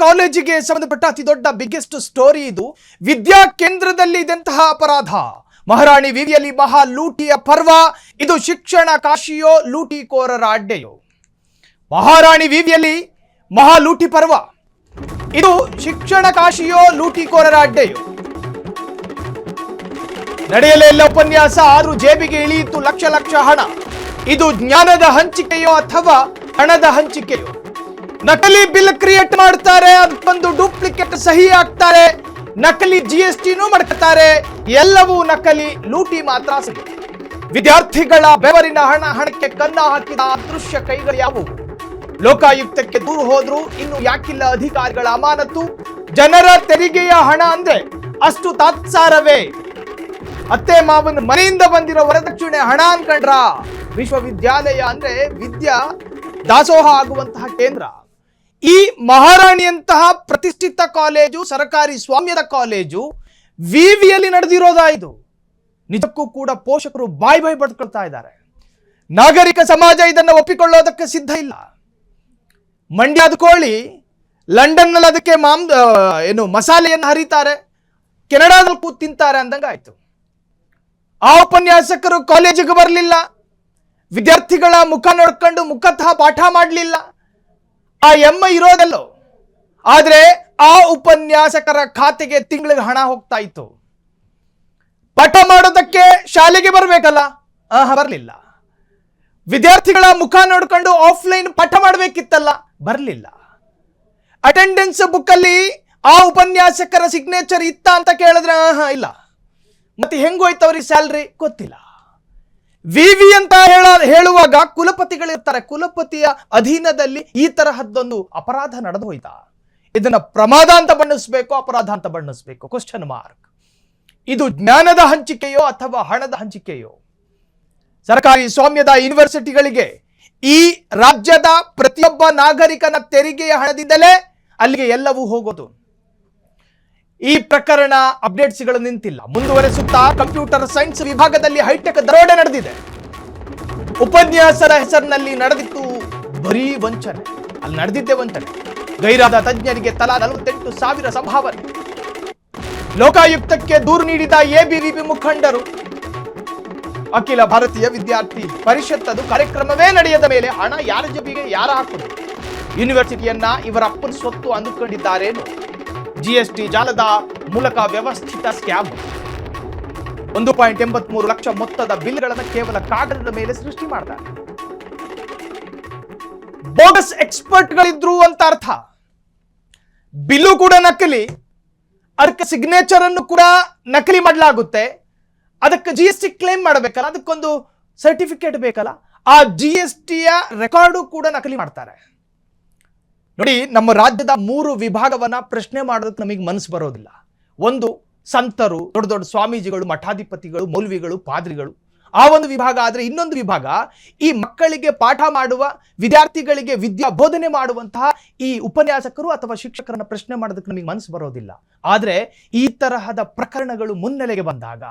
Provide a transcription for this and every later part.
ಕಾಲೇಜಿಗೆ ಸಂಬಂಧಪಟ್ಟ ಅತಿ ದೊಡ್ಡ ಬಿಗ್ಗೆಸ್ಟ್ ಸ್ಟೋರಿ ಇದು. ವಿದ್ಯಾ ಕೇಂದ್ರದಲ್ಲಿ ಇದಂತಹ ಅಪರಾಧ. ಮಹಾರಾಣಿ ವಿವಿಯಲ್ಲಿ ಮಹಾ ಲೂಟಿಯ ಪರ್ವ. ಇದು ಶಿಕ್ಷಣ ಕಾಶಿಯೋ ಲೂಟಿಕೋರರ ಅಡ್ಡೆಯೋ? ಮಹಾರಾಣಿ ವಿವಿಯಲ್ಲಿ ಮಹಾ ಲೂಟಿ ಪರ್ವ. ಇದು ಶಿಕ್ಷಣ ಕಾಶಿಯೋ ಲೂಟಿಕೋರರ ಅಡ್ಡೆಯೋ? ನಡೆಯಲೇ ಇಲ್ಲ ಉಪನ್ಯಾಸ, ಆದ್ರೂ ಜೇಬಿಗೆ ಇಳಿಯಿತು ಲಕ್ಷ ಲಕ್ಷ ಹಣ. ಇದು ಜ್ಞಾನದ ಹಂಚಿಕೆಯೋ ಅಥವಾ ಹಣದ ಹಂಚಿಕೆಯೋ? ನಕಲಿ ಬಿಲ್ ಕ್ರಿಯೇಟ್ ಮಾಡ್ತಾರೆ, ಅದಕ್ಕೊಂದು ಡೂಪ್ಲಿಕೇಟ್ ಸಹಿ ಹಾಕ್ತಾರೆ, ನಕಲಿ GSTನೂ ಮಾಡ್ತಾರೆ. ಎಲ್ಲವೂ ನಕಲಿ, ಲೂಟಿ ಮಾತ್ರ ಸರಿ. ವಿದ್ಯಾರ್ಥಿಗಳ ಬೆವರಿನ ಹಣಕ್ಕೆ ಕನ್ನ ಹಾಕಿದ ಅದೃಶ್ಯ ಕೈಗಳು ಯಾವುವು? ಲೋಕಾಯುಕ್ತಕ್ಕೆ ದೂರು ಹೋದ್ರು ಇನ್ನು ಯಾಕಿಲ್ಲ ಅಧಿಕಾರಿಗಳ ಅಮಾನತು? ಜನರ ತೆರಿಗೆಯ ಹಣ ಅಂದ್ರೆ ಅಷ್ಟು ತಾತ್ಸಾರವೇ? ಅತ್ತೆ ಮಾವನ ಮನೆಯಿಂದ ಬಂದಿರೋ ವರದಕ್ಷಿಣೆ ಹಣ ಅನ್ಕೊಂಡ್ರ? ವಿಶ್ವವಿದ್ಯಾಲಯ ಅಂದ್ರೆ ವಿದ್ಯಾ ದಾಸೋಹ ಆಗುವಂತಹ ಕೇಂದ್ರ. ಈ ಮಹಾರಾಣಿಯಂತಹ ಪ್ರತಿಷ್ಠಿತ ಕಾಲೇಜು, ಸರ್ಕಾರಿ ಸ್ವಾಮ್ಯದ ಕಾಲೇಜು ವಿವಿಯಲ್ಲಿ ನಡೆದಿರೋದಾ ಇದು? ನಿಜಕ್ಕೂ ಕೂಡ ಪೋಷಕರು ಬಾಯ್ ಬಡ್ಕೊಳ್ತಾ ಇದ್ದಾರೆ. ನಾಗರಿಕ ಸಮಾಜ ಇದನ್ನು ಒಪ್ಪಿಕೊಳ್ಳೋದಕ್ಕೆ ಸಿದ್ಧ ಇಲ್ಲ. ಮಂಡ್ಯದ ಕೋಳಿ ಲಂಡನ್ನಲ್ಲಿ ಅದಕ್ಕೆ ಮಸಾಲೆಯನ್ನು ಹರಿತಾರೆ, ಕೆನಡಾದಲ್ಲಿ ಕೂತ್ ತಿಂತಾರೆ ಅಂದಂಗಾಯ್ತು. ಆ ಉಪನ್ಯಾಸಕರು ಕಾಲೇಜಿಗೆ ಬರಲಿಲ್ಲ, ವಿದ್ಯಾರ್ಥಿಗಳ ಮುಖ ನೋಡ್ಕೊಂಡು ಮುಖತಃ ಪಾಠ ಮಾಡಲಿಲ್ಲ. ಆ ಎಮ್ಮ ಇರೋದಲ್ಲೋ, ಆದ್ರೆ ಆ ಉಪನ್ಯಾಸಕರ ಖಾತೆಗೆ ತಿಂಗಳಿಗೆ ಹಣ ಹೋಗ್ತಾ ಇತ್ತು. ಪಾಠ ಮಾಡೋದಕ್ಕೆ ಶಾಲೆಗೆ ಬರಬೇಕಲ್ಲ, ಬರಲಿಲ್ಲ. ವಿದ್ಯಾರ್ಥಿಗಳ ಮುಖ ನೋಡ್ಕೊಂಡು ಆಫ್ಲೈನ್ ಪಾಠ ಮಾಡಬೇಕಿತ್ತಲ್ಲ, ಬರಲಿಲ್ಲ. ಅಟೆಂಡೆನ್ಸ್ ಬುಕ್ ಅಲ್ಲಿ ಆ ಉಪನ್ಯಾಸಕರ ಸಿಗ್ನೇಚರ್ ಇತ್ತ ಅಂತ ಕೇಳಿದ್ರೆ ಇಲ್ಲ. ಮತ್ತೆ ಹೆಂಗೋಯ್ತು ಅವ್ರಿಗೆ ಸ್ಯಾಲ್ರಿ ಗೊತ್ತಿಲ್ಲ. ವಿವಿ ಅಂತ ಹೇಳುವಾಗ ಕುಲಪತಿಗಳಿರ್ತಾರೆ, ಕುಲಪತಿಯ ಅಧೀನದಲ್ಲಿ ಈ ತರಹದ್ದೊಂದು ಅಪರಾಧ ನಡೆದು ಹೋಯ್ತಾ? ಇದನ್ನ ಪ್ರಮಾದ ಅಂತ ಬಣ್ಣಿಸ್ಬೇಕು, ಅಪರಾಧ ಅಂತ ಬಣ್ಣಿಸ್ಬೇಕು? Question mark. ಇದು ಜ್ಞಾನದ ಹಂಚಿಕೆಯೋ ಅಥವಾ ಹಣದ ಹಂಚಿಕೆಯೋ? ಸರ್ಕಾರಿ ಸ್ವಾಮ್ಯದ ಯೂನಿವರ್ಸಿಟಿಗಳಿಗೆ ಈ ರಾಜ್ಯದ ಪ್ರತಿಯೊಬ್ಬ ನಾಗರಿಕನ ತೆರಿಗೆಯ ಹಣದಿಂದಲೇ ಅಲ್ಲಿಗೆ ಎಲ್ಲವೂ ಹೋಗೋದು. ಈ ಪ್ರಕರಣ ಅಪ್ಡೇಟ್ಸ್ಗಳು ನಿಂತಿಲ್ಲ. ಮುಂದುವರೆಸುತ್ತಾ ಕಂಪ್ಯೂಟರ್ ಸೈನ್ಸ್ ವಿಭಾಗದಲ್ಲಿ ಹೈಟೆಕ್ ದರೋಡೆ ನಡೆದಿದೆ. ಉಪನ್ಯಾಸರ ಹೆಸರಿನಲ್ಲಿ ನಡೆದಿತ್ತು ಬರೀ ವಂಚನೆ. ಅಲ್ಲಿ ನಡೆದಿದ್ದೇ ವಂಚನೆ. ಗೈರಾದ ತಜ್ಞರಿಗೆ ತಲಾ 48,000 ಸಂಭಾವನೆ. ಲೋಕಾಯುಕ್ತಕ್ಕೆ ದೂರು ನೀಡಿದ ABVP ಮುಖಂಡರು. ಅಖಿಲ ಭಾರತೀಯ ವಿದ್ಯಾರ್ಥಿ ಪರಿಷತ್ ಅದು ಕಾರ್ಯಕ್ರಮವೇ ನಡೆಯದ ಮೇಲೆ ಹಣ ಯಾರ ಜೇಬಿಗೆ ಯಾರ ಹಾಕುದು? ಯೂನಿವರ್ಸಿಟಿಯನ್ನ ಇವರ ಅಪ್ಪನ ಸ್ವತ್ತು ಅಂದುಕೊಂಡಿದ್ದಾರೇನು? GST ಜಾಲದ ಮೂಲಕ ವ್ಯವಸ್ಥಿತ ಸ್ಕ್ಯಾಮ್. 1.83 ಲಕ್ಷ ಮೊತ್ತದ ಬಿಲ್ಗಳನ್ನು ಕೇವಲ ಕಾಗದದ ಮೇಲೆ ಸೃಷ್ಟಿ ಮಾಡ್ತಾರೆ. ಬೋಗಸ್ ಎಕ್ಸ್ಪರ್ಟ್ಗಳಿದ್ರು ಅಂತ ಅರ್ಥ. ಬಿಲ್ಲು ಕೂಡ ನಕಲಿ, ಅದಕ್ಕೆ ಸಿಗ್ನೇಚರ್ ಅನ್ನು ಕೂಡ ನಕಲಿ ಮಾಡಲಾಗುತ್ತೆ. ಅದಕ್ಕೆ GST ಕ್ಲೇಮ್ ಮಾಡಬೇಕಲ್ಲ, ಅದಕ್ಕೊಂದು ಸರ್ಟಿಫಿಕೇಟ್ ಬೇಕಲ್ಲ, ಆ GSTಯ ರೆಕಾರ್ಡು ಕೂಡ ನಕಲಿ ಮಾಡ್ತಾರೆ. ನೋಡಿ, ನಮ್ಮ ರಾಜ್ಯದ 3 ವಿಭಾಗವನ್ನ ಪ್ರಶ್ನೆ ಮಾಡೋದಕ್ಕೆ ನಮಗೆ ಮನಸ್ಸು ಬರೋದಿಲ್ಲ. ಒಂದು ಸಂತರು, ದೊಡ್ಡ ದೊಡ್ಡ ಸ್ವಾಮೀಜಿಗಳು, ಮಠಾಧಿಪತಿಗಳು, ಮೌಲ್ವಿಗಳು, ಪಾದ್ರಿಗಳು. ಆ ಒಂದು ವಿಭಾಗ ಆದ್ರೆ ಇನ್ನೊಂದು ವಿಭಾಗ ಈ ಮಕ್ಕಳಿಗೆ ಪಾಠ ಮಾಡುವ, ವಿದ್ಯಾರ್ಥಿಗಳಿಗೆ ವಿದ್ಯಾ ಬೋಧನೆ ಮಾಡುವಂತಹ ಈ ಉಪನ್ಯಾಸಕರು ಅಥವಾ ಶಿಕ್ಷಕರನ್ನ ಪ್ರಶ್ನೆ ಮಾಡೋದಕ್ಕೆ ನಮಗೆ ಮನಸ್ಸು ಬರೋದಿಲ್ಲ. ಆದ್ರೆ ಈ ತರಹದ ಪ್ರಕರಣಗಳು ಮುನ್ನೆಲೆಗೆ ಬಂದಾಗ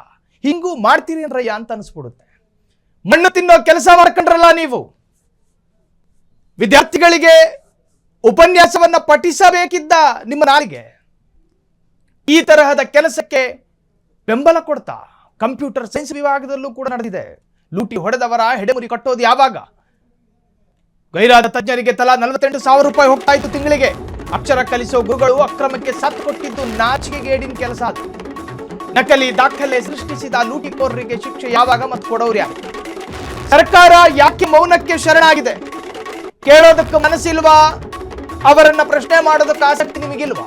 ಹಿಂಗೂ ಮಾಡ್ತೀರಿ ಅಂದ್ರಯ್ಯ ಅಂತ ಅನಿಸ್ಬಿಡುತ್ತೆ. ಮಣ್ಣು ತಿನ್ನೋ ಕೆಲಸ ಮಾಡ್ಕೊಂಡ್ರಲ್ಲ ನೀವು. ವಿದ್ಯಾರ್ಥಿಗಳಿಗೆ ಉಪನ್ಯಾಸವನ್ನ ಪಠಿಸಬೇಕಿದ್ದ ನಿಮ್ಮ ನಾಲಿಗೆ ಈ ತರಹದ ಕೆಲಸಕ್ಕೆ ಬೆಂಬಲ ಕೊಡ್ತಾ ಕಂಪ್ಯೂಟರ್ ಸೈನ್ಸ್ ವಿಭಾಗದಲ್ಲೂ ಕೂಡ ನಡೆದಿದೆ. ಲೂಟಿ ಹೊಡೆದವರ ಹೆಡೆಮುರಿ ಕಟ್ಟೋದು ಯಾವಾಗ? ಗೈರಾದ ತಜ್ಞರಿಗೆ ತಲಾ 48,000 ರೂಪಾಯಿ ಹೋಗ್ತಾ ಇತ್ತು ತಿಂಗಳಿಗೆ. ಅಕ್ಷರ ಕಲಿಸೋ ಗುರುಗಳು ಅಕ್ರಮಕ್ಕೆ ಸತ್ತು ಕೊಟ್ಟಿದ್ದು ನಾಚಿಕೆಗೇಡಿನ ಕೆಲಸ. ಅದು ನಕಲಿ ದಾಖಲೆ ಸೃಷ್ಟಿಸಿದ ಲೂಟಿಕೋರರಿಗೆ ಶಿಕ್ಷೆ ಯಾವಾಗ ಮತ್ತು ಕೊಡೋರು ಯಾರು? ಸರ್ಕಾರ ಯಾಕೆ ಮೌನಕ್ಕೆ ಶರಣಾಗಿದೆ? ಕೇಳೋದಕ್ಕೆ ಮನಸ್ಸಿಲ್ವಾ? ಅವರನ್ನ ಪ್ರಶ್ನೆ ಮಾಡೋದಕ್ಕೆ ಆಸಕ್ತಿ ನಿಮಗಿಲ್ವಾ?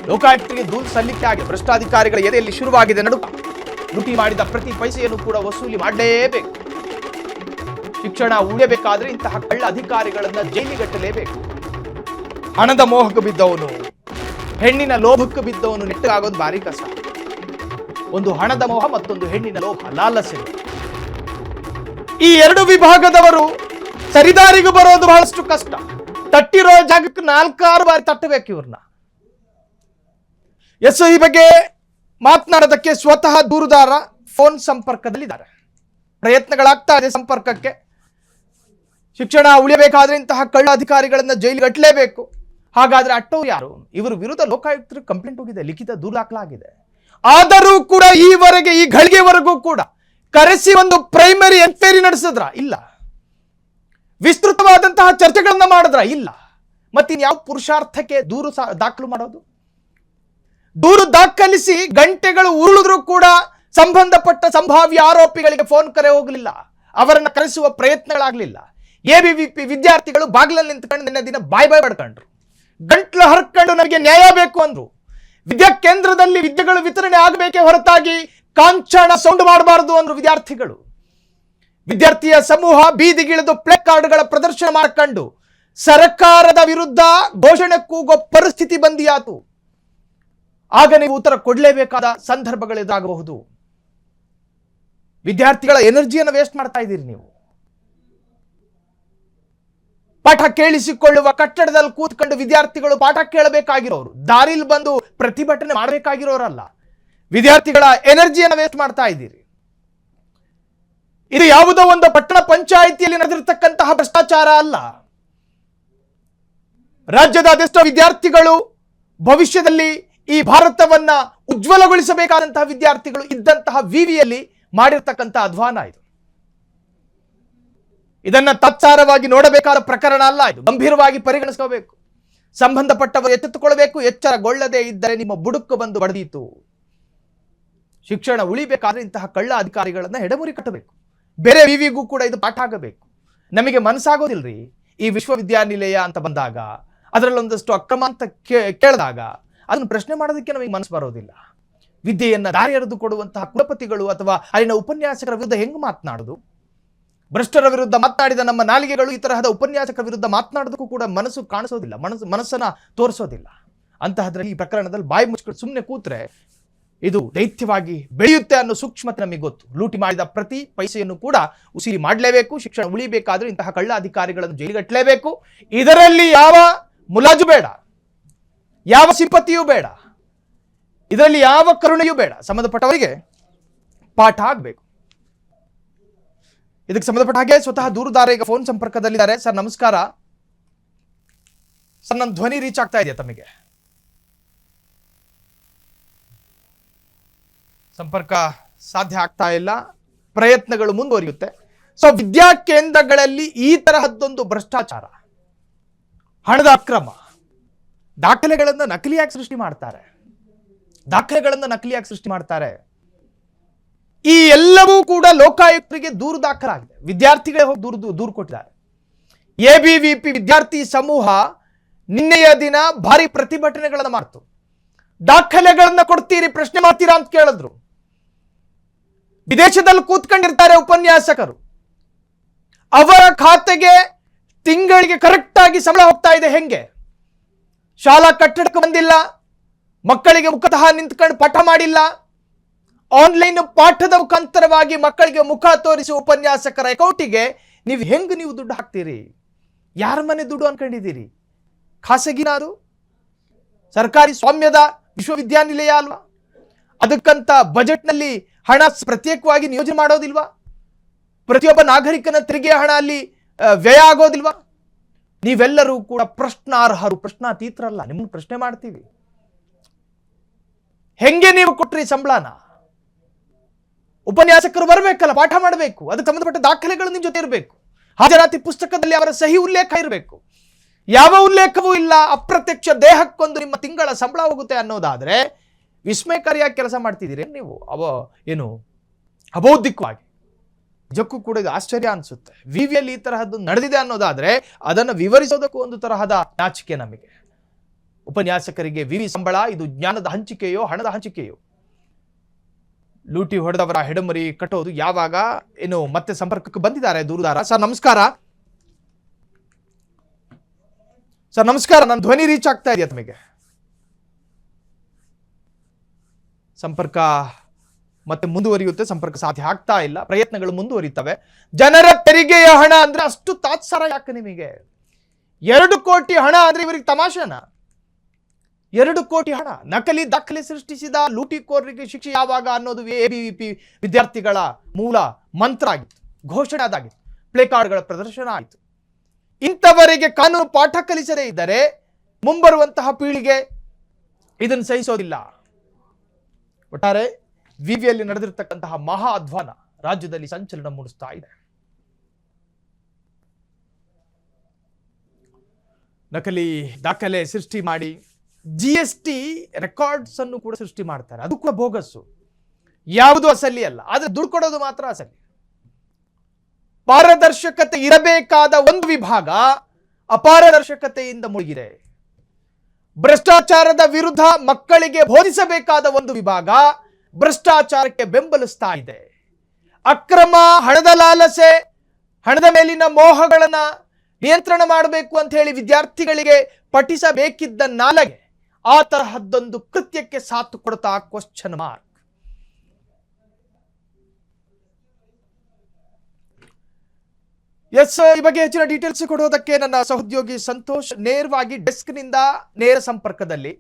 ಲೋಕಾಯುಕ್ತರಿಗೆ ದೂರು ಸಲ್ಲಿಕೆ ಆಗಿದೆ. ಭ್ರಷ್ಟಾಧಿಕಾರಿಗಳ ಎದೆಯಲ್ಲಿ ಶುರುವಾಗಿದೆ ನಡುಕ. ಲೂಟಿ ಮಾಡಿದ ಪ್ರತಿ ಪೈಸೆಯನ್ನು ಕೂಡ ವಸೂಲಿ ಮಾಡಲೇಬೇಕು. ಶಿಕ್ಷಣ ಉಳಿಯಬೇಕಾದ್ರೆ ಇಂತಹ ಕಳ್ಳ ಅಧಿಕಾರಿಗಳನ್ನ ಜೈಲಿಗಟ್ಟಲೇಬೇಕು. ಹಣದ ಮೋಹಕ್ಕೆ ಬಿದ್ದವನು, ಹೆಣ್ಣಿನ ಲೋಭಕ್ಕೆ ಬಿದ್ದವನು ನೆಟ್ಟಗಾಗೋದು ಭಾರಿ ಕಷ್ಟ. ಒಂದು ಹಣದ ಮೋಹ, ಮತ್ತೊಂದು ಹೆಣ್ಣಿನ ಲೋಭ, ಲಾಲಸೆ. ಈ 2 ವಿಭಾಗದವರು ಸರಿದಾರಿಗೂ ಬರೋದು ಬಹಳಷ್ಟು ಕಷ್ಟ. ತಟ್ಟಿರೋ ಜಾಗಕ್ಕೆ 4-6 ಬಾರಿ ತಟ್ಟಬೇಕು ಇವ್ರನ್ನ. ಈ ಬಗ್ಗೆ ಮಾತನಾಡೋದಕ್ಕೆ ಸ್ವತಃ ದೂರುದಾರ ಫೋನ್ ಸಂಪರ್ಕದಲ್ಲಿದ್ದಾರೆ. ಪ್ರಯತ್ನಗಳಾಗ್ತಾ ಇದೆ ಸಂಪರ್ಕಕ್ಕೆ. ಶಿಕ್ಷಣ ಉಳಿಯಬೇಕಾದ್ರೆ ಇಂತಹ ಕಳ್ಳ ಅಧಿಕಾರಿಗಳನ್ನ ಜೈಲಿಗೆ ಅಟ್ಲೇಬೇಕು. ಹಾಗಾದ್ರೆ ಅಟ್ಟೋರು ಯಾರು? ಇವರ ವಿರುದ್ಧ ಲೋಕಾಯುಕ್ತರಿಗೆ ಕಂಪ್ಲೇಂಟ್ ಹೋಗಿದೆ, ಲಿಖಿತ ದೂರು ದಾಖಲಾಗಿದೆ. ಆದರೂ ಕೂಡ ಈವರೆಗೆ, ಈ ಘಳಿಗೆವರೆಗೂ ಕೂಡ ಕರೆಸಿ ಒಂದು ಪ್ರೈಮರಿ ಎನ್ಕ್ವೈರಿ ನಡೆಸಿದ್ರ? ಇಲ್ಲ. ವಿಸ್ತೃತವಾದಂತಹ ಚರ್ಚೆಗಳನ್ನ ಮಾಡಿದ್ರ? ಇಲ್ಲ. ಮತ್ತಿನ್ಯಾವ ಪುರುಷಾರ್ಥಕ್ಕೆ ದೂರು ದಾಖಲು ಮಾಡೋದು? ದೂರು ದಾಖಲಿಸಿ ಗಂಟೆಗಳು ಉರುಳಿದ್ರೂ ಕೂಡ ಸಂಬಂಧಪಟ್ಟ ಸಂಭಾವ್ಯ ಆರೋಪಿಗಳಿಗೆ ಫೋನ್ ಕರೆ ಹೋಗಲಿಲ್ಲ, ಅವರನ್ನ ಕರೆಸುವ ಪ್ರಯತ್ನಗಳಾಗಲಿಲ್ಲ. ಎಬಿವಿಪಿ ವಿದ್ಯಾರ್ಥಿಗಳು ಬಾಗಿಲಲ್ಲಿ ನಿಂತ್ಕೊಂಡು ನಿನ್ನೆ ದಿನ ಬಾಯ್ ಪಡ್ಕೊಂಡ್ರು, ಗಂಟ್ಲು ಹರ್ಕೊಂಡು ನಮಗೆ ನ್ಯಾಯ ಬೇಕು ಅಂದ್ರು. ವಿದ್ಯಾ ಕೇಂದ್ರದಲ್ಲಿ ವಿದ್ಯೆಗಳು ವಿತರಣೆ ಆಗಬೇಕೇ ಹೊರತಾಗಿ ಕಾಂಚಾಣ ಸೌಂಡ್ ಮಾಡಬಾರದು ಅಂದ್ರು ವಿದ್ಯಾರ್ಥಿಗಳು. ವಿದ್ಯಾರ್ಥಿಯ ಸಮೂಹ ಬೀದಿಗಿಳಿದು ಪ್ಲೇ ಕಾರ್ಡ್ಗಳ ಪ್ರದರ್ಶನ ಮಾಡ್ಕೊಂಡು ಸರ್ಕಾರದ ವಿರುದ್ಧ ಘೋಷಣೆ ಕೂಗೋ ಪರಿಸ್ಥಿತಿ ಬಂದಿಯಾತು. ಆಗ ನೀವು ಉತ್ತರ ಕೊಡಲೇಬೇಕಾದ ಸಂದರ್ಭಗಳು ಎದುರಾಗಬಹುದು. ವಿದ್ಯಾರ್ಥಿಗಳ ಎನರ್ಜಿಯನ್ನು ವೇಸ್ಟ್ ಮಾಡ್ತಾ ಇದ್ದೀರಿ ನೀವು. ಪಾಠ ಕೇಳಿಸಿಕೊಳ್ಳುವ ಕಟ್ಟಡದಲ್ಲಿ ಕೂತ್ಕೊಂಡು ವಿದ್ಯಾರ್ಥಿಗಳು ಪಾಠ ಕೇಳಬೇಕಾಗಿರೋರು, ದಾರಿಲಿ ಬಂದು ಪ್ರತಿಭಟನೆ ಮಾಡಬೇಕಾಗಿರೋರಲ್ಲ. ವಿದ್ಯಾರ್ಥಿಗಳ ಎನರ್ಜಿಯನ್ನು ವೇಸ್ಟ್ ಮಾಡ್ತಾ ಇದ್ದೀರಿ. ಇದು ಯಾವುದೋ ಒಂದು ಪಟ್ಟಣ ಪಂಚಾಯಿತಿಯಲ್ಲಿ ನಡೆದಿರತಕ್ಕಂತಹ ಭ್ರಷ್ಟಾಚಾರ ಅಲ್ಲ. ರಾಜ್ಯದ ಅದೆಷ್ಟೋ ವಿದ್ಯಾರ್ಥಿಗಳು ಭವಿಷ್ಯದಲ್ಲಿ ಈ ಭಾರತವನ್ನ ಉಜ್ವಲಗೊಳಿಸಬೇಕಾದಂತಹ ವಿದ್ಯಾರ್ಥಿಗಳು ಇದ್ದಂತಹ ವಿವಿಯಲ್ಲಿ ಮಾಡಿರ್ತಕ್ಕಂತಹ ಅಧ್ವಾನ ಇದು. ಇದನ್ನ ತಾತ್ಸಾರವಾಗಿ ನೋಡಬೇಕಾದ ಪ್ರಕರಣ ಅಲ್ಲ, ಇದು ಗಂಭೀರವಾಗಿ ಪರಿಗಣಿಸಬೇಕು. ಸಂಬಂಧಪಟ್ಟವರು ಎಚ್ಚೆತ್ತುಕೊಳ್ಳಬೇಕು. ಎಚ್ಚರಗೊಳ್ಳದೆ ಇದ್ದರೆ ನಿಮ್ಮ ಬುಡುಕು ಬಂದು ಬಡದೀತು. ಶಿಕ್ಷಣ ಉಳಿಬೇಕಾದ್ರೆ ಇಂತಹ ಕಳ್ಳ ಅಧಿಕಾರಿಗಳನ್ನ ಹೆಡಮುರಿ ಕಟ್ಟಬೇಕು. ಬೇರೆ ವಿವಿಗೂ ಕೂಡ ಇದು ಪಾಠ ಆಗಬೇಕು. ನಮಗೆ ಮನಸ್ಸಾಗೋದಿಲ್ರಿ ಈ ವಿಶ್ವವಿದ್ಯಾನಿಲಯ ಅಂತ ಬಂದಾಗ, ಅದರಲ್ಲೊಂದಷ್ಟು ಅಕ್ರಮ ಅಂತ ಕೇಳಿದಾಗ ಅದನ್ನು ಪ್ರಶ್ನೆ ಮಾಡೋದಕ್ಕೆ ನಮಗೆ ಮನಸ್ಸು ಬರೋದಿಲ್ಲ. ವಿದ್ಯೆಯನ್ನ ದಾರಿ ಎರೆದು ಕೊಡುವಂತಹ ಕುಲಪತಿಗಳು ಅಥವಾ ಅಲ್ಲಿನ ಉಪನ್ಯಾಸಕರ ವಿರುದ್ಧ ಹೆಂಗೆ ಮಾತನಾಡೋದು? ಭ್ರಷ್ಟರ ವಿರುದ್ಧ ಮಾತನಾಡಿದ ನಮ್ಮ ನಾಲಿಗೆಗಳು ಈ ತರಹದ ಉಪನ್ಯಾಸಕರ ವಿರುದ್ಧ ಮಾತನಾಡೋದಕ್ಕೂ ಕೂಡ ಮನಸ್ಸು ಕಾಣಿಸೋದಿಲ್ಲ, ಮನಸ್ಸನ್ನ ತೋರಿಸೋದಿಲ್ಲ. ಅಂತಹದ್ರಲ್ಲಿ ಈ ಪ್ರಕರಣದಲ್ಲಿ ಬಾಯಿ ಮುಚ್ಚಿಕೊಂಡು ಸುಮ್ಮನೆ ಕೂತ್ರೆ ಇದು ದೈತ್ಯವಾಗಿ ಬೆಳೆಯುತ್ತೆ ಅನ್ನೋ ಸೂಕ್ಷ್ಮತೆ ನಮಗೆ ಗೊತ್ತು. ಲೂಟಿ ಮಾಡಿದ ಪ್ರತಿ ಪೈಸೆಯನ್ನು ಕೂಡ ಉಸಿರಿ ಮಾಡಲೇಬೇಕು. ಶಿಕ್ಷಣ ಉಳಿಬೇಕಾದ್ರೆ ಇಂತಹ ಕಳ್ಳ ಅಧಿಕಾರಿಗಳನ್ನು ಜೈಲಿಗಟ್ಟಲೇಬೇಕು. ಇದರಲ್ಲಿ ಯಾವ ಮುಲಾಜು ಬೇಡ, ಯಾವ ಸಿಂಪತಿಯೂ ಬೇಡ, ಇದರಲ್ಲಿ ಯಾವ ಕರುಣೆಯೂ ಬೇಡ. ಸಂಬಂಧಪಟ್ಟವರಿಗೆ ಪಾಠ ಆಗಬೇಕು. ಇದಕ್ಕೆ ಸಂಬಂಧಪಟ್ಟ ಹಾಗೆ ಸ್ವತಃ ದೂರುದಾರ ಈಗ ಫೋನ್ ಸಂಪರ್ಕದಲ್ಲಿದ್ದಾರೆ. ಸರ್ ನಮಸ್ಕಾರ. ಸರ್, ನನ್ನ ಧ್ವನಿ ರೀಚ್ ಆಗ್ತಾ ಇದೆಯಾ ತಮಗೆ? ಸಂಪರ್ಕ ಸಾಧ್ಯ ಆಗ್ತಾ ಇಲ್ಲ, ಪ್ರಯತ್ನಗಳು ಮುಂದುವರಿಯುತ್ತೆ. ಸೊ ವಿದ್ಯಾ ಕೇಂದ್ರಗಳಲ್ಲಿ ಈ ತರಹದ್ದೊಂದು ಭ್ರಷ್ಟಾಚಾರ, ಹಣದ ಅಕ್ರಮ, ದಾಖಲೆಗಳನ್ನು ನಕಲಿಯಾಗಿ ಸೃಷ್ಟಿ ಮಾಡ್ತಾರೆ. ಈ ಎಲ್ಲವೂ ಕೂಡ ಲೋಕಾಯುಕ್ತರಿಗೆ ದೂರು ದಾಖಲಾಗಿದೆ. ವಿದ್ಯಾರ್ಥಿಗಳೇ ಹೋಗಿ ದೂರು ಕೊಟ್ಟಿದ್ದಾರೆ. ಎಬಿವಿಪಿ ವಿದ್ಯಾರ್ಥಿ ಸಮೂಹ ನಿನ್ನೆಯ ದಿನ ಭಾರಿ ಪ್ರತಿಭಟನೆಗಳನ್ನು ಮಾಡ್ತು. ದಾಖಲೆಗಳನ್ನ ಕೊಡ್ತೀರಿ, ಪ್ರಶ್ನೆ ಮಾಡ್ತೀರಾ ಅಂತ ಕೇಳಿದ್ರು. ವಿದೇಶದಲ್ಲಿ ಕೂತ್ಕೊಂಡಿರ್ತಾರೆ ಉಪನ್ಯಾಸಕರು, ಅವರ ಖಾತೆಗೆ ತಿಂಗಳಿಗೆ ಕರೆಕ್ಟ್ ಆಗಿ ಸಂಬಳ ಹೋಗ್ತಾ ಇದೆ. ಹೆಂಗೆ? ಶಾಲಾ ಕಟ್ಟಡಕ್ಕೆ ಬಂದಿಲ್ಲ, ಮಕ್ಕಳಿಗೆ ಮುಖತಃ ನಿಂತ್ಕೊಂಡು ಪಾಠ ಮಾಡಿಲ್ಲ, ಆನ್ಲೈನ್ ಪಾಠದ ಮುಖಾಂತರವಾಗಿ ಮಕ್ಕಳಿಗೆ ಮುಖ ತೋರಿಸುವ ಉಪನ್ಯಾಸಕರ ಅಕೌಂಟಿಗೆ ನೀವು ದುಡ್ಡು ಹಾಕ್ತೀರಿ? ಯಾರ ಮನೆ ದುಡ್ಡು ಅನ್ಕೊಂಡಿದ್ದೀರಿ? ಖಾಸಗಿನಾರು? ಸರ್ಕಾರಿ ಸ್ವಾಮ್ಯದ ವಿಶ್ವವಿದ್ಯಾನಿಲಯ ಅಲ್ವಾ? ಅದಕ್ಕಂತ ಬಜೆಟ್ನಲ್ಲಿ ಹಣ ಪ್ರತ್ಯೇಕವಾಗಿ ನಿಯೋಜನೆ ಮಾಡೋದಿಲ್ವಾ? ಪ್ರತಿಯೊಬ್ಬ ನಾಗರಿಕನ ತೆರಿಗೆ ಹಣ ಅಲ್ಲಿ ವ್ಯಯ ಆಗೋದಿಲ್ವಾ? ನೀವೆಲ್ಲರೂ ಕೂಡ ಪ್ರಶ್ನಾರ್ಹರು, ಪ್ರಶ್ನಾತೀತರಲ್ಲ. ನಿಮ್ಮನ್ನು ಪ್ರಶ್ನೆ ಮಾಡ್ತೀವಿ. ಹೆಂಗೆ ನೀವು ಕೊಟ್ರಿ ಸಂಬಳನ? ಉಪನ್ಯಾಸಕರು ಬರಬೇಕಲ್ಲ, ಪಾಠ ಮಾಡಬೇಕು, ಅದಕ್ಕೆ ಸಂಬಂಧಪಟ್ಟ ದಾಖಲೆಗಳು ನಿಮ್ಮ ಜೊತೆ ಇರಬೇಕು. ಹಾಜರಾತಿ ಪುಸ್ತಕದಲ್ಲಿ ಅವರ ಸಹಿ ಉಲ್ಲೇಖ ಇರಬೇಕು. ಯಾವ ಉಲ್ಲೇಖವೂ ಇಲ್ಲ. ಅಪ್ರತ್ಯಕ್ಷ ದೇಹಕ್ಕೊಂದು ನಿಮ್ಮ ತಿಂಗಳ ಸಂಬಳ ಹೋಗುತ್ತೆ ಅನ್ನೋದಾದ್ರೆ ವಿಸ್ಮಯಕಾರಿಯಾಗಿ ಕೆಲಸ ಮಾಡ್ತಿದ್ದೀರಿ ನೀವು. ಅಬೌದ್ಧಿಕವಾಗಿ ನಿಜಕ್ಕೂ ಕೂಡ ಇದು ಆಶ್ಚರ್ಯ ಅನ್ಸುತ್ತೆ. ವಿವಿಯಲ್ಲಿ ಈ ತರಹದ್ದು ನಡೆದಿದೆ ಅನ್ನೋದಾದ್ರೆ ಅದನ್ನು ವಿವರಿಸೋದಕ್ಕೂ ಒಂದು ತರಹದ ನಾಚಿಕೆ ನಮಗೆ. ಉಪನ್ಯಾಸಕರಿಗೆ ವಿವಿ ಸಂಬಳ, ಇದು ಜ್ಞಾನದ ಹಂಚಿಕೆಯೋ ಹಣದ ಹಂಚಿಕೆಯೋ? ಲೂಟಿ ಹೊಡೆದವರ ಹೆಡಮರಿ ಕಟ್ಟೋದು ಯಾವಾಗ? ಮತ್ತೆ ಸಂಪರ್ಕಕ್ಕೆ ಬಂದಿದ್ದಾರೆ ದೂರುದಾರ. ಸರ್ ನಮಸ್ಕಾರ. ನನ್ನ ಧ್ವನಿ ರೀಚ್ ಆಗ್ತಾ ಇದೆಯಾ ತಮಗೆ? ಸಂಪರ್ಕ ಮತ್ತೆ ಮುಂದುವರಿಯುತ್ತೆ, ಸಂಪರ್ಕ ಸಾಧ್ಯ ಆಗ್ತಾ ಇಲ್ಲ, ಪ್ರಯತ್ನಗಳು ಮುಂದುವರಿತವೆ. ಜನರ ತೆರಿಗೆಯ ಹಣ ಅಂದ್ರೆ ಅಷ್ಟು ತಾತ್ಸಾರ ಯಾಕೆ ನಿಮಗೆ? 2 ಕೋಟಿ ಹಣ ಅಂದ್ರೆ ಇವರಿಗೆ ತಮಾಷೆನಾ? 2 ಕೋಟಿ ಹಣ ನಕಲಿ ದಾಖಲೆ ಸೃಷ್ಟಿಸಿದ ಲೂಟಿಕೋರರಿಗೆ ಶಿಕ್ಷೆ ಯಾವಾಗ ಅನ್ನೋದು ಎಬಿವಿಪಿ ವಿದ್ಯಾರ್ಥಿಗಳ ಮೂಲ ಮಂತ್ರ ಆಗಿತ್ತು, ಘೋಷಣೆ ಅದಾಗಿತ್ತು. ಪ್ಲೇ ಕಾರ್ಡ್ಗಳ ಪ್ರದರ್ಶನ ಆಯಿತು. ಇಂಥವರಿಗೆ ಕಾನೂನು ಪಾಠ ಕಲಿಸದೇ ಇದ್ದರೆ ಮುಂಬರುವಂತಹ ಪೀಳಿಗೆ ಇದನ್ನು ಸಹಿಸೋದಿಲ್ಲ. ಒಟ್ಟಾರೆ ವಿವಿಯಲ್ಲಿ ನಡೆದಿರತಕ್ಕಂತಹ ಮಹಾ ಅಧ್ವಾನ ರಾಜ್ಯದಲ್ಲಿ ಸಂಚಲನ ಮೂಡಿಸ್ತಾ ಇದೆ. ನಕಲಿ ದಾಖಲೆ ಸೃಷ್ಟಿ ಮಾಡಿ GST ರೆಕಾರ್ಡ್ಸ್ ಅನ್ನು ಕೂಡ ಸೃಷ್ಟಿ ಮಾಡ್ತಾರೆ. ಅದು ಕೂಡ ಬೋಗಸ್ಸು, ಯಾವುದು ಅಸಲಿ ಅಲ್ಲ, ಆದ್ರೆ ದುಡ್ಡು ಕೊಡೋದು ಮಾತ್ರ ಅಸಲಿ. ಪಾರದರ್ಶಕತೆ ಇರಬೇಕಾದ ಒಂದು ವಿಭಾಗ ಅಪಾರದರ್ಶಕತೆಯಿಂದ ಮುಳುಗಿದೆ. ಭ್ರಷ್ಟಾಚಾರದ ವಿರುದ್ಧ ಮಕ್ಕಳಿಗೆ ಬೋಧಿಸಬೇಕಾದ ಒಂದು ವಿಭಾಗ ಭ್ರಷ್ಟಾಚಾರಕ್ಕೆ ಬೆಂಬಲಿಸ್ತಾ ಇದೆ. ಅಕ್ರಮ, ಹಣದ ಲಾಲಸೆ, ಹಣದ ಮೇಲಿನ ಮೋಹಗಳನ್ನ ನಿಯಂತ್ರಣ ಮಾಡಬೇಕು ಅಂತ ಹೇಳಿ ವಿದ್ಯಾರ್ಥಿಗಳಿಗೆ ಪಠಿಸಬೇಕಿದ್ದ ನಾಲೆಗೆ ಆ ತರಹದ್ದೊಂದು ಕೃತ್ಯಕ್ಕೆ ಸಾಥ್ ಕೊಡ್ತಾ ಕ್ವಶ್ಚನ್ ಮಾರ್ಕ್. ಎಸ್, ಈ ಬಗ್ಗೆ ಹೆಚ್ಚಿನ ಡೀಟೇಲ್ಸ್ ಕೊಡೋದಕ್ಕೆ ನನ್ನ ಸಹೋದ್ಯೋಗಿ ಸಂತೋಷ್ ನೇರವಾಗಿ ಡೆಸ್ಕ್ ನಿಂದ ನೇರ ಸಂಪರ್ಕದಲ್ಲಿ.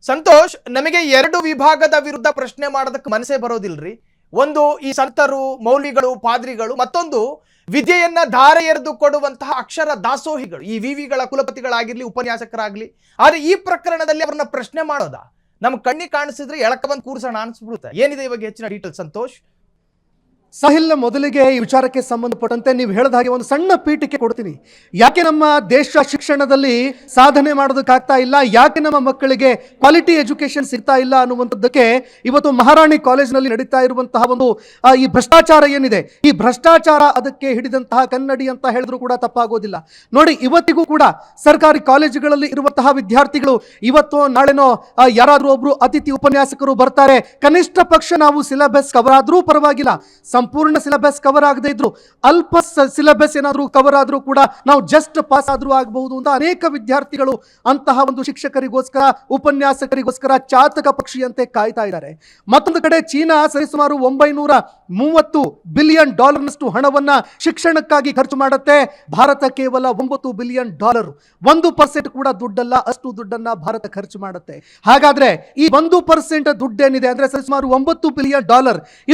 ಸಂತೋಷ್, ನಮಗೆ ಎರಡು ವಿಭಾಗದ ವಿರುದ್ಧ ಪ್ರಶ್ನೆ ಮಾಡೋದಕ್ಕೆ ಮನಸ್ಸೇ ಬರೋದಿಲ್ರಿ. ಒಂದು ಈ ಸಂತರು, ಮೌಲ್ವಿಗಳು, ಪಾದ್ರಿಗಳು, ಮತ್ತೊಂದು ವಿದ್ಯೆಯನ್ನ ಧಾರೆ ಎರೆದು ಕೊಡುವಂತಹ ಅಕ್ಷರ ದಾಸೋಹಿಗಳು, ಈ ವಿವಿಗಳ ಕುಲಪತಿಗಳಾಗಿರ್ಲಿ, ಉಪನ್ಯಾಸಕರಾಗ್ಲಿ. ಆದ್ರೆ ಈ ಪ್ರಕರಣದಲ್ಲಿ ಅವ್ರನ್ನ ಪ್ರಶ್ನೆ ಮಾಡೋದಾ? ನಮ್ ಕಣ್ಣಿಗೆ ಕಾಣಿಸಿದ್ರೆ ಎಳಕ ಬಂದು ಕೂರ್ಸೋಣ ಅನ್ಸ್ಬಿಡುತ್ತೆ. ಏನಿದೆ ಇವಾಗ ಹೆಚ್ಚಿನ ಡೀಟೇಲ್ ಸಂತೋಷ್? ಸಾಹಿಲ್, ಮೊದಲಿಗೆ ಈ ವಿಚಾರಕ್ಕೆ ಸಂಬಂಧಪಟ್ಟಂತೆ ನೀವು ಹೇಳಿದ ಹಾಗೆ ಒಂದು ಸಣ್ಣ ಪೀಠಿಕೆ ಕೊಡ್ತೀನಿ. ಯಾಕೆ ನಮ್ಮ ದೇಶ ಶಿಕ್ಷಣದಲ್ಲಿ ಸಾಧನೆ ಮಾಡೋದಕ್ಕಾಗ್ತಾ ಇಲ್ಲ, ಯಾಕೆ ನಮ್ಮ ಮಕ್ಕಳಿಗೆ ಕ್ವಾಲಿಟಿ ಎಜುಕೇಶನ್ ಸಿಗ್ತಾ ಇಲ್ಲ ಅನ್ನುವಂಥದ್ದಕ್ಕೆ ಇವತ್ತು ಮಹಾರಾಣಿ ಕಾಲೇಜಿನಲ್ಲಿ ನಡೀತಾ ಇರುವಂತಹ ಒಂದು ಈ ಭ್ರಷ್ಟಾಚಾರ ಏನಿದೆ, ಈ ಭ್ರಷ್ಟಾಚಾರ ಅದಕ್ಕೆ ಹಿಡಿದಂತಹ ಕನ್ನಡಿ ಅಂತ ಹೇಳಿದ್ರು ಕೂಡ ತಪ್ಪಾಗೋದಿಲ್ಲ. ನೋಡಿ, ಇವತ್ತಿಗೂ ಕೂಡ ಸರ್ಕಾರಿ ಕಾಲೇಜುಗಳಲ್ಲಿ ಇರುವಂತಹ ವಿದ್ಯಾರ್ಥಿಗಳು ಇವತ್ತು ನಾಳೆನೋ ಯಾರಾದ್ರೂ ಒಬ್ರು ಅತಿಥಿ ಉಪನ್ಯಾಸಕರು ಬರ್ತಾರೆ, ಕನಿಷ್ಠ ಪಕ್ಷ ನಾವು ಸಿಲೆಬಸ್ ಕವರ್ ಆದ್ರೂ ಪರವಾಗಿಲ್ಲ, ಸಂಪೂರ್ಣ ಸಿಲೆಬಸ್ ಕವರ್ ಆಗದೆ ಇದ್ರು ಅಲ್ಪ ಸಿಲೆಬಸ್ ಏನಾದ್ರೂ ಕವರ್ ಆದ್ರೂ ಕೂಡ ನಾವು ಜಸ್ಟ್ ಪಾಸ್ ಆದ್ರೂ ಆಗಬಹುದು ಅಂತ ಅನೇಕ ವಿದ್ಯಾರ್ಥಿಗಳು ಅಂತಹ ಒಂದು ಶಿಕ್ಷಕರಿಗೋಸ್ಕರ, ಉಪನ್ಯಾಸಕರಿಗೋಸ್ಕರ ಚಾತಕ ಪಕ್ಷಿಯಂತೆ ಕಾಯ್ತಾ ಇದ್ದಾರೆ. ಮತ್ತೊಂದು ಕಡೆ ಚೀನಾ ಸರಿಸುಮಾರು $930 ಬಿಲಿಯನ್ ಹಣವನ್ನ ಶಿಕ್ಷಣಕ್ಕಾಗಿ ಖರ್ಚು ಮಾಡುತ್ತೆ. ಭಾರತ ಕೇವಲ $9 ಬಿಲಿಯನ್, 1% ಕೂಡ ದುಡ್ಡಲ್ಲ, ಅಷ್ಟು ದುಡ್ಡನ್ನ ಭಾರತ ಖರ್ಚು ಮಾಡುತ್ತೆ. ಹಾಗಾದ್ರೆ ಈ 1% ದುಡ್ಡೇನಿದೆ ಅಂದ್ರೆ ಸರಿಸುಮಾರು $9 ಬಿಲಿಯನ್,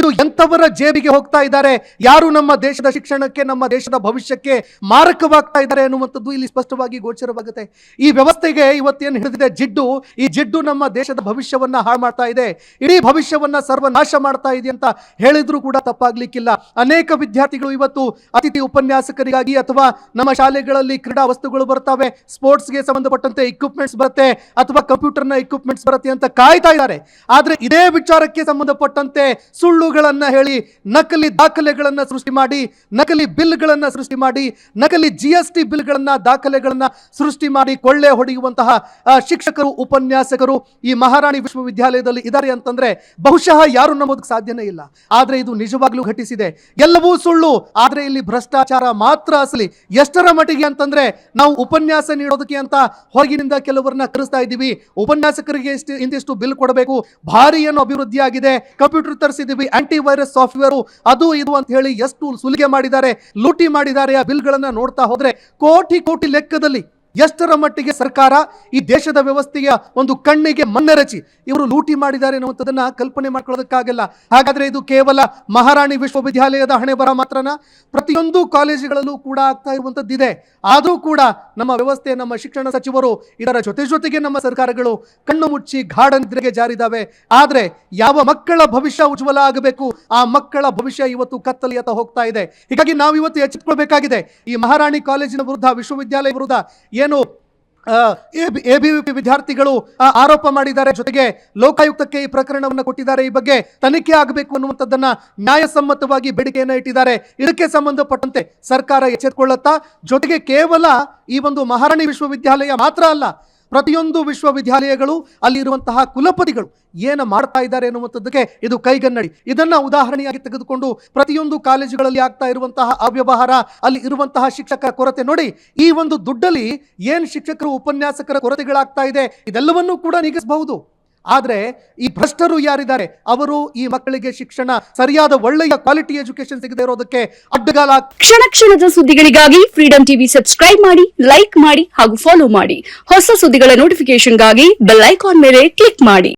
ಇದು ಎಂತವರ ಜೇಬಿಗೆ ಹೋಗ್ತಾ ಇದ್ದಾರೆ? ಯಾರು ನಮ್ಮ ದೇಶದ ಶಿಕ್ಷಣಕ್ಕೆ, ನಮ್ಮ ದೇಶದ ಭವಿಷ್ಯಕ್ಕೆ ಮಾರಕವಾಗ್ತಾ ಇದ್ದಾರೆ ಅನ್ನುವಂಥದ್ದು ಇಲ್ಲಿ ಸ್ಪಷ್ಟವಾಗಿ ಗೋಚರವಾಗುತ್ತೆ. ಈ ವ್ಯವಸ್ಥೆಗೆ ಇವತ್ತೇನು ಹಿಡಿದಿದೆ ಜಿಡ್ಡು, ಈ ಜಿಡ್ಡು ನಮ್ಮ ದೇಶದ ಭವಿಷ್ಯವನ್ನ ಹಾಳು ಮಾಡ್ತಾ ಇದೆ, ಇಡೀ ಭವಿಷ್ಯವನ್ನ ಸರ್ವನಾಶ ಮಾಡ್ತಾ ಇದೆ ಅಂತ ಹೇಳಿದ್ರು ಕೂಡ ತಪ್ಪಾಗ್ಲಿಕ್ಕಿಲ್ಲ. ಅನೇಕ ವಿದ್ಯಾರ್ಥಿಗಳು ಇವತ್ತು ಅತಿಥಿ ಉಪನ್ಯಾಸಕರಿಗಾಗಿ ಅಥವಾ ನಮ್ಮ ಶಾಲೆಗಳಲ್ಲಿ ಕ್ರೀಡಾ ವಸ್ತುಗಳು ಬರ್ತವೆ, ಸ್ಪೋರ್ಟ್ಸ್ಗೆ ಸಂಬಂಧಪಟ್ಟಂತೆ ಇಕ್ವಿಪ್ಮೆಂಟ್ಸ್ ಬರುತ್ತೆ ಅಥವಾ ಕಂಪ್ಯೂಟರ್ನ ಇಕ್ವಿಪ್ಮೆಂಟ್ಸ್ ಬರುತ್ತೆ ಅಂತ ಕಾಯ್ತಾ ಇದ್ದಾರೆ. ಆದ್ರೆ ಇದೇ ವಿಚಾರಕ್ಕೆ ಸಂಬಂಧಪಟ್ಟಂತೆ ಸುಳ್ಳುಗಳನ್ನ ಹೇಳಿ, ನಕಲಿ ದಾಖಲೆಗಳನ್ನ ಸೃಷ್ಟಿ ಮಾಡಿ, ನಕಲಿ ಬಿಲ್ಗಳನ್ನ ಸೃಷ್ಟಿ ಮಾಡಿ, ನಕಲಿ GST ಬಿಲ್ಗಳನ್ನ, ದಾಖಲೆಗಳನ್ನ ಸೃಷ್ಟಿ ಮಾಡಿ ಕೊಳ್ಳೆ ಹೊಡೆಯುವಂತಹ ಶಿಕ್ಷಕರು, ಉಪನ್ಯಾಸಕರು ಈ ಮಹಾರಾಣಿ ವಿಶ್ವವಿದ್ಯಾಲಯದಲ್ಲಿ ಇದ್ದಾರೆ ಅಂತಂದ್ರೆ ಬಹುಶಃ ಯಾರು ನಂಬೋದಕ್ಕೆ ಸಾಧ್ಯನೇ ಇಲ್ಲ. ಆದ್ರೆ ಇದು ನಿಜವಾಗ್ಲೂ ಘಟಿಸಿದೆ. ಎಲ್ಲವೂ ಸುಳ್ಳು, ಆದ್ರೆ ಇಲ್ಲಿ ಭ್ರಷ್ಟಾಚಾರ ಮಾತ್ರ ಅಸಲಿ. ಎಷ್ಟರ ಮಟ್ಟಿಗೆ ಅಂತಂದ್ರೆ ನಾವು ಉಪನ್ಯಾಸ ನೀಡೋದಕ್ಕೆ ಅಂತ ಹೊರಗಿನಿಂದ ಕೆಲವರನ್ನ ಕರೆಸ್ತಾ ಇದ್ದೀವಿ, ಉಪನ್ಯಾಸಕರಿಗೆ ಇಂತಿಷ್ಟು ಬಿಲ್ ಕೊಡಬೇಕು, ಭಾರಿ ಏನು ಅಭಿವೃದ್ಧಿ ಆಗಿದೆ, ಕಂಪ್ಯೂಟರ್ ತರಿಸಿದ್ದೀವಿ, ಆಂಟಿ ವೈರಸ್ ಸಾಫ್ಟ್ವೇರ್, ಅದು ಇದು ಅಂತ ಹೇಳಿ ಎಷ್ಟು ಸುಲಿಗೆ ಮಾಡಿದ್ದಾರೆ, ಲೂಟಿ ಮಾಡಿದ್ದಾರೆ. ಆ ಬಿಲ್ಗಳನ್ನ ನೋಡ್ತಾ ಹೋದ್ರೆ ಕೋಟಿ ಲೆಕ್ಕದಲ್ಲಿ ಎಷ್ಟರ ಮಟ್ಟಿಗೆ ಸರ್ಕಾರ ಈ ದೇಶದ ವ್ಯವಸ್ಥೆಯ ಒಂದು ಕಣ್ಣಿಗೆ ಮಣ್ಣೆರಚಿ ಇವರು ಲೂಟಿ ಮಾಡಿದ್ದಾರೆ ಅನ್ನುವಂಥದ್ದನ್ನ ಕಲ್ಪನೆ ಮಾಡ್ಕೊಳ್ಳೋದಕ್ಕಾಗಲ್ಲ. ಹಾಗಾದ್ರೆ ಇದು ಕೇವಲ ಮಹಾರಾಣಿ ವಿಶ್ವವಿದ್ಯಾಲಯದ ಹಣೆ ಬರ ಮಾತ್ರನ? ಪ್ರತಿಯೊಂದು ಕಾಲೇಜುಗಳಲ್ಲೂ ಕೂಡ ಆಗ್ತಾ ಇರುವಂಥದ್ದಿದೆ. ಆದರೂ ಕೂಡ ನಮ್ಮ ವ್ಯವಸ್ಥೆ, ನಮ್ಮ ಶಿಕ್ಷಣ ಸಚಿವರು ಇದರ ಜೊತೆಗೆ ನಮ್ಮ ಸರ್ಕಾರಗಳು ಕಣ್ಣು ಮುಚ್ಚಿ ಗಾಢ ನಿದ್ರೆಗೆ ಜಾರಿದಾವೆ. ಆದ್ರೆ ಯಾವ ಮಕ್ಕಳ ಭವಿಷ್ಯ ಉಜ್ವಲ ಆಗಬೇಕು, ಆ ಮಕ್ಕಳ ಭವಿಷ್ಯ ಇವತ್ತು ಕತ್ತಲೆಯತ್ತ ಹೋಗ್ತಾ ಇದೆ. ಹೀಗಾಗಿ ನಾವು ಇವತ್ತು ಎಚ್ಚೆತ್ತುಕೊಳ್ಬೇಕಾಗಿದೆ. ಈ ಮಹಾರಾಣಿ ಕಾಲೇಜಿನ ವಿರುದ್ಧ, ವಿಶ್ವವಿದ್ಯಾಲಯ ವಿರುದ್ಧ ಏನು ABVP ವಿದ್ಯಾರ್ಥಿಗಳು ಆರೋಪ ಮಾಡಿದ್ದಾರೆ, ಜೊತೆಗೆ ಲೋಕಾಯುಕ್ತಕ್ಕೆ ಈ ಪ್ರಕರಣವನ್ನು ಕೊಟ್ಟಿದ್ದಾರೆ, ಈ ಬಗ್ಗೆ ತನಿಖೆ ಆಗಬೇಕು ಅನ್ನುವಂಥದ್ದನ್ನ ನ್ಯಾಯಸಮ್ಮತವಾಗಿ ಬೇಡಿಕೆಯನ್ನು ಇಟ್ಟಿದ್ದಾರೆ. ಇದಕ್ಕೆ ಸಂಬಂಧಪಟ್ಟಂತೆ ಸರ್ಕಾರ ಎಚ್ಚೆತ್ತುಕೊಳ್ಳುತ್ತಾ, ಜೊತೆಗೆ ಕೇವಲ ಈ ಒಂದು ಮಹಾರಾಣಿ ವಿಶ್ವವಿದ್ಯಾಲಯ ಮಾತ್ರ ಅಲ್ಲ, ಪ್ರತಿಯೊಂದು ವಿಶ್ವವಿದ್ಯಾಲಯಗಳು ಅಲ್ಲಿರುವಂತಹ ಕುಲಪತಿಗಳು ಏನು ಮಾಡ್ತಾ ಇದ್ದಾರೆ ಅನ್ನುವಂಥದ್ದಕ್ಕೆ ಇದು ಕೈಗನ್ನಡಿ. ಇದನ್ನ ಉದಾಹರಣೆಯಾಗಿ ತೆಗೆದುಕೊಂಡು ಪ್ರತಿಯೊಂದು ಕಾಲೇಜುಗಳಲ್ಲಿ ಆಗ್ತಾ ಇರುವಂತಹ ಅವ್ಯವಹಾರ, ಅಲ್ಲಿ ಇರುವಂತಹ ಶಿಕ್ಷಕರ ಕೊರತೆ ನೋಡಿ, ಈ ಒಂದು ದುಡ್ಡಲ್ಲಿ ಏನು ಶಿಕ್ಷಕರು, ಉಪನ್ಯಾಸಕರ ಕೊರತೆಗಳಾಗ್ತಾ ಇದೆ, ಇದೆಲ್ಲವನ್ನೂ ಕೂಡ ನೀಗಿಸಬಹುದು. ಆದ್ರೆ ಈ ಭ್ರಷ್ಟರು ಯಾರಿದ್ದಾರೆ, ಅವರು ಈ ಮಕ್ಕಳಿಗೆ ಶಿಕ್ಷಣ, ಸರಿಯಾದ ಒಳ್ಳೆಯ ಕ್ವಾಲಿಟಿ ಎಜುಕೇಶನ್ ಸಿಗದೆ ಇರೋದಕ್ಕೆ ಅಡ್ಡಗಾಲ. ಕ್ಷಣದ ಸುದ್ದಿಗಳಿಗಾಗಿ ಫ್ರೀಡಂ ಟಿವಿ ಸಬ್ಸ್ಕ್ರೈಬ್ ಮಾಡಿ, ಲೈಕ್ ಮಾಡಿ ಹಾಗೂ ಫಾಲೋ ಮಾಡಿ. ಹೊಸ ಸುದ್ದಿಗಳ ನೋಟಿಫಿಕೇಶನ್ಗಾಗಿ ಬೆಲ್ ಐಕಾನ್ ಮೇಲೆ ಕ್ಲಿಕ್ ಮಾಡಿ.